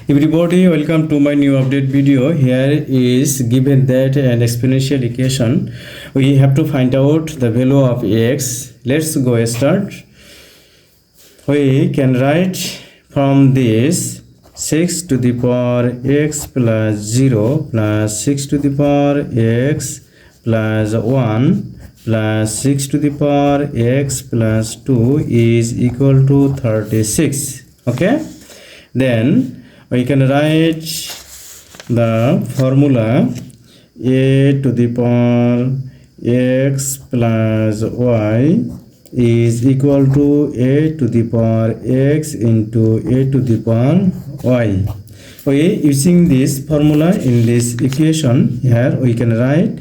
Everybody, welcome to my new update video. Here is given that an exponential equation. We have to find out the value of x. Let's go start. We can write from this 6 to the power x plus 0 plus 6 to the power x plus 1 plus 6 to the power x plus 2 is equal to 36. Okay, then we can write the formula a to the power x plus y is equal to a to the power x into a to the power y. Okay, using this formula in this equation, here we can write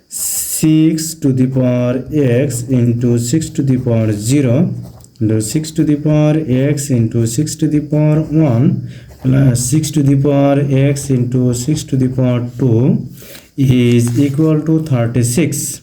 6 to the power x into 6 to the power 0 into 6 to the power x into 6 to the power 1 plus 6 to the power x into 6 to the power 2 is equal to 36.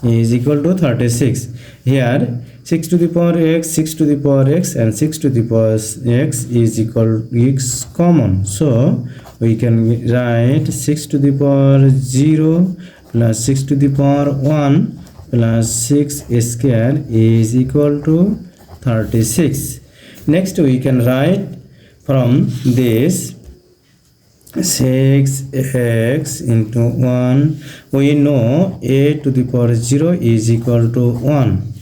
Is equal to 36. Here 6 to the power x, 6 to the power x and 6 to the power x is equal x common. So we can write 6 to the power 0 plus 6 to the power 1 plus 6 square is equal to 36. Next we can write from this 6x into 1. We know a to the power 0 is equal to 1.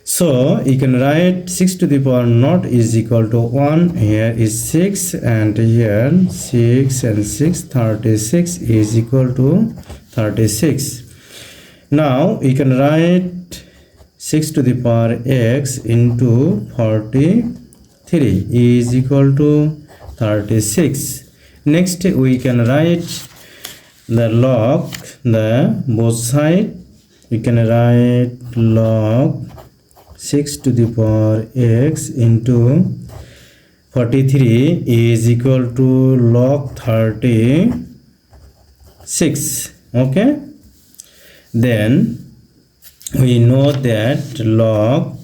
So you can write 6 to the power naught is equal to 1. Here is 6 and here 6 and 6, 36 is equal to 36. Now you can write 6 to the power x into 43 is equal to 36. Next we can write the log, the both side. We can write log 6 to the power x into 43 is equal to log 36. Okay, then we know that log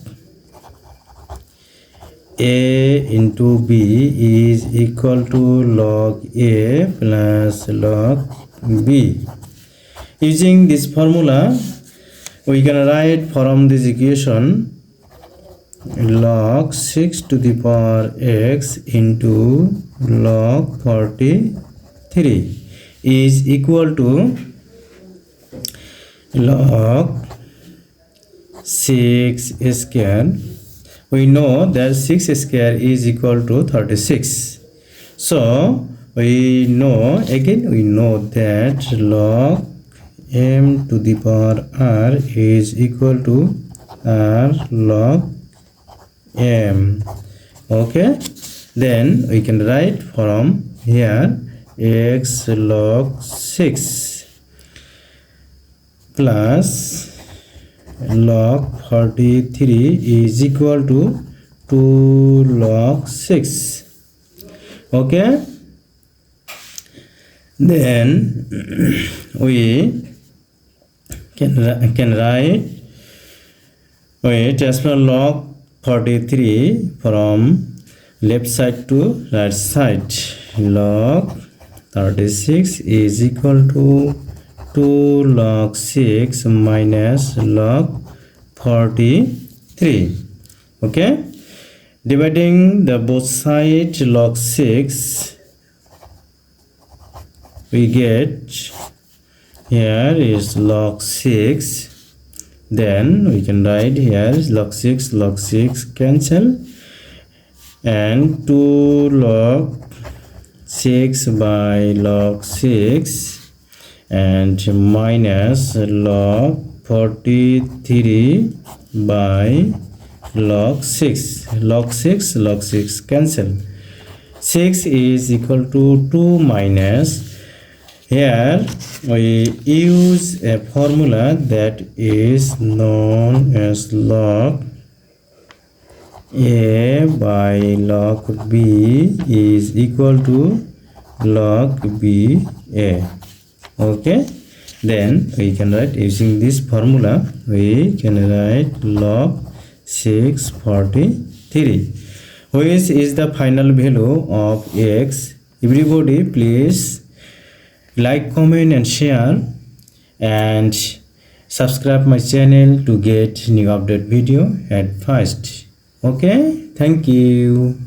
a into b is equal to log a plus log b. Using this formula we can write from this equation log 6 to the power x into log 43 is equal to log 6 square. We know that 6 square is equal to 36. So we know that log m to the power r is equal to r log m. Okay, then we can write from here x log 6 plus log 43 is equal to 2 log 6. Okay, then we can write, we transfer log 43 from left side to right side. Log 36 is equal to 2 log 6 minus log 43. Okay, dividing the both sides log 6, we get here is log 6. Then we can write here is log 6 cancel and 2 log 6 by log 6 and minus log 43 by log 6. Log 6 cancel. 6 is equal to 2 minus. Here we use a formula that is known as log a by log b is equal to log b a. Okay, then we can write using this formula, we can write log 643. which is the final value of x. Everybody please like, comment and share, and subscribe my channel to get new update video at first. Okay, thank you.